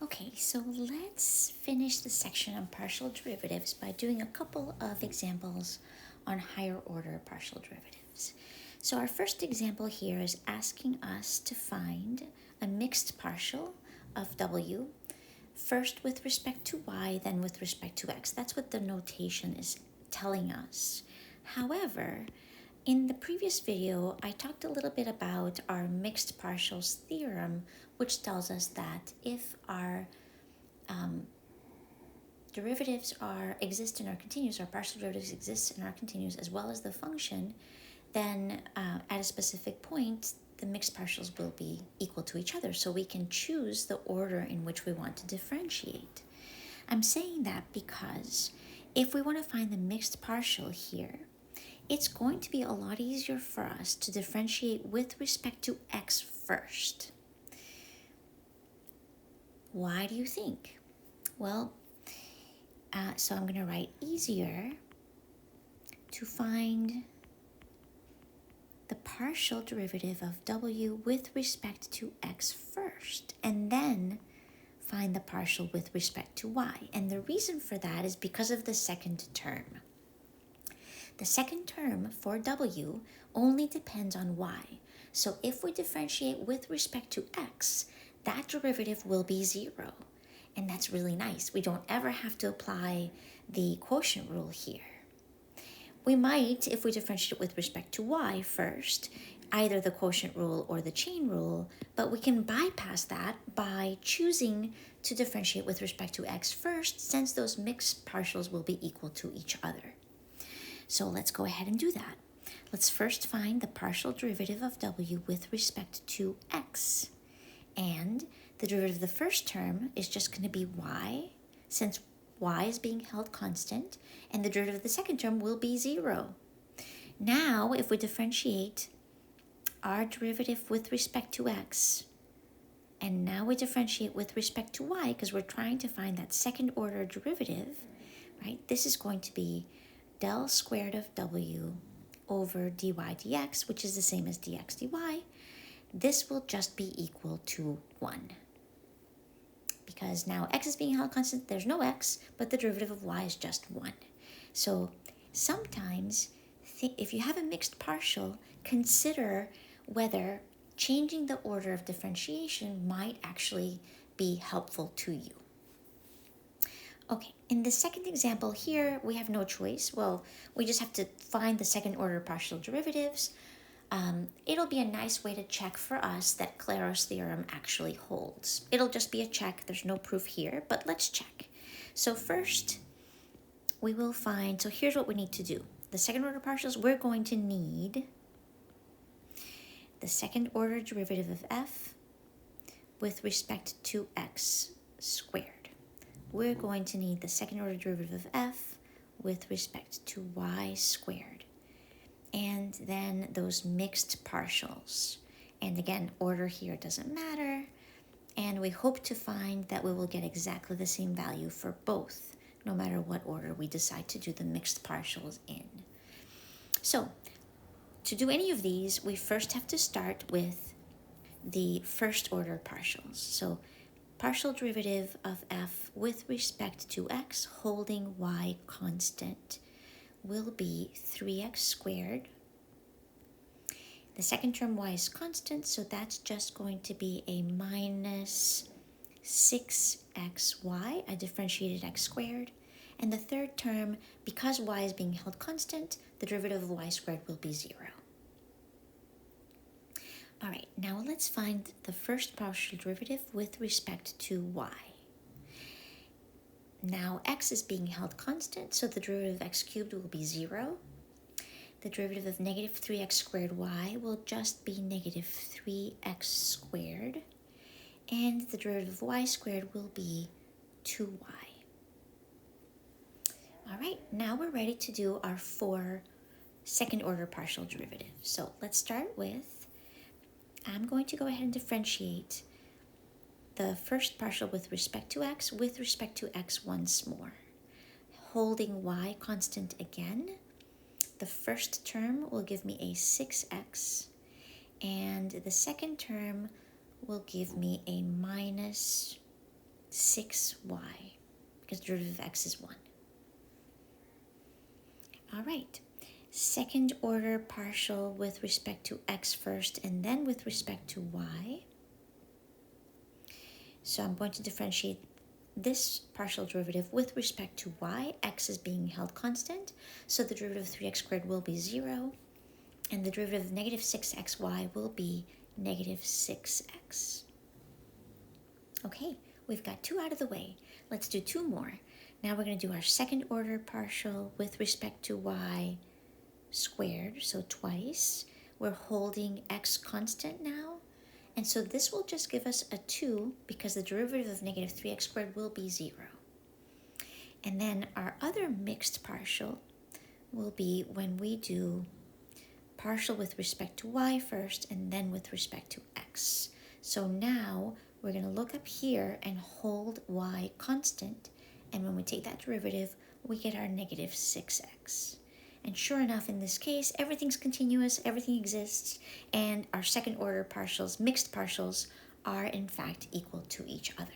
Okay, so let's finish the section on partial derivatives by doing a couple of examples on higher order partial derivatives. So our first example here is asking us to find a mixed partial of w, first with respect to y, then with respect to x. That's what the notation is telling us. However, in the previous video, I talked a little bit about our mixed partials theorem, which tells us that if our derivatives exist in our continuous, our partial derivatives exist in our continuous as well as the function, then at a specific point, the mixed partials will be equal to each other. So we can choose the order in which we want to differentiate. I'm saying that because if we want to find the mixed partial here, it's going to be a lot easier for us to differentiate with respect to x first. Why do you think? Well, so I'm going to write easier to find the partial derivative of w with respect to x first, and then find the partial with respect to y. And the reason for that is because of the second term. The second term for w only depends on y. So if we differentiate with respect to x, that derivative will be 0. And that's really nice. We don't ever have to apply the quotient rule here. We might, if we differentiate with respect to y first, either the quotient rule or the chain rule, but we can bypass that by choosing to differentiate with respect to x first, since those mixed partials will be equal to each other. So let's go ahead and do that. Let's first find the partial derivative of w with respect to x. And the derivative of the first term is just going to be y, since y is being held constant, and the derivative of the second term will be 0. Now, if we differentiate our derivative with respect to x, and now we differentiate with respect to y, because we're trying to find that second order derivative, right? This is going to be del squared of w over dy dx, which is the same as dx dy. This will just be equal to 1. Because now x is being held constant, there's no x, but the derivative of y is just 1. So sometimes, if you have a mixed partial, consider whether changing the order of differentiation might actually be helpful to you. Okay, in the second example here, we have no choice. Well, we just have to find the second order partial derivatives. It'll be a nice way to check for us that Claros theorem actually holds. It'll just be a check. There's no proof here, but let's check. So first, we will find, so here's what we need to do. The second order partials, we're going to need the second order derivative of f with respect to x squared. We're going to need the second order derivative of f with respect to y squared. And then those mixed partials. And again, order here doesn't matter. And we hope to find that we will get exactly the same value for both, no matter what order we decide to do the mixed partials in. So, to do any of these, we first have to start with the first order partials. So, partial derivative of f with respect to x holding y constant will be 3x squared. The second term y is constant, so that's just going to be a minus 6xy. I differentiated x squared. And the third term, because y is being held constant, the derivative of y squared will be 0. All right, now let's find the first partial derivative with respect to y. Now x is being held constant, so the derivative of x cubed will be 0. The derivative of negative 3x squared y will just be negative 3x squared. And the derivative of y squared will be 2y. All right, now we're ready to do our 4 second order partial derivatives. So let's start with, I'm going to go ahead and differentiate the first partial with respect to x once more. Holding y constant again, the first term will give me a 6x, and the second term will give me a minus 6y, because the derivative of x is 1. All right, second order partial with respect to x first and then with respect to y. So I'm going to differentiate this partial derivative with respect to y. X is being held constant, so the derivative of 3x squared will be 0, and the derivative of negative 6xy will be negative 6x. Okay, we've got 2 out of the way. Let's do 2 more. Now we're going to do our second order partial with respect to y squared, so twice. We're holding x constant now, and so this will just give us a 2 because the derivative of negative 3x squared will be 0. And then our other mixed partial will be when we do partial with respect to y first and then with respect to x. So now we're going to look up here and hold y constant, and when we take that derivative, we get our negative 6x. And sure enough, in this case, everything's continuous, everything exists, and our second order partials, mixed partials, are in fact equal to each other.